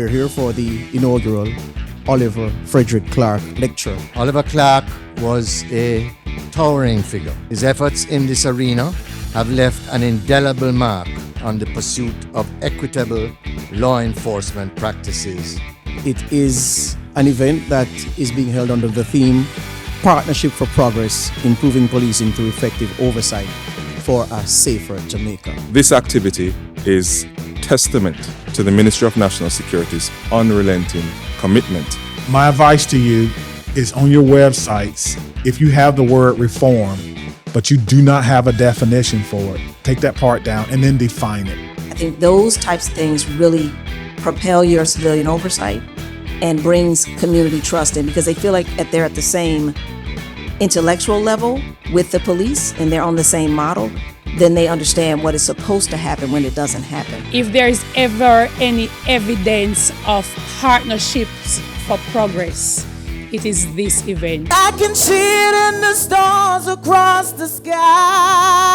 We're here for the inaugural Oliver Frederick Clark Lecture. Oliver Clark was a towering figure. His efforts in this arena have left an indelible mark on the pursuit of equitable law enforcement practices. It is an event that is being held under the theme Partnership for Progress, Improving Policing Through Effective Oversight for a Safer Jamaica. This activity is testament to the Ministry of National Security's unrelenting commitment. My advice to you is on your websites, if you have the word reform, but you do not have a definition for it, take that part down and then define it. I think those types of things really propel your civilian oversight and brings community trust in, because they feel like they're at the same intellectual level with the police and they're on the same model. Then they understand what is supposed to happen when it doesn't happen. If there is ever any evidence of partnerships for progress, it is this event. I can see it in the stars across the sky.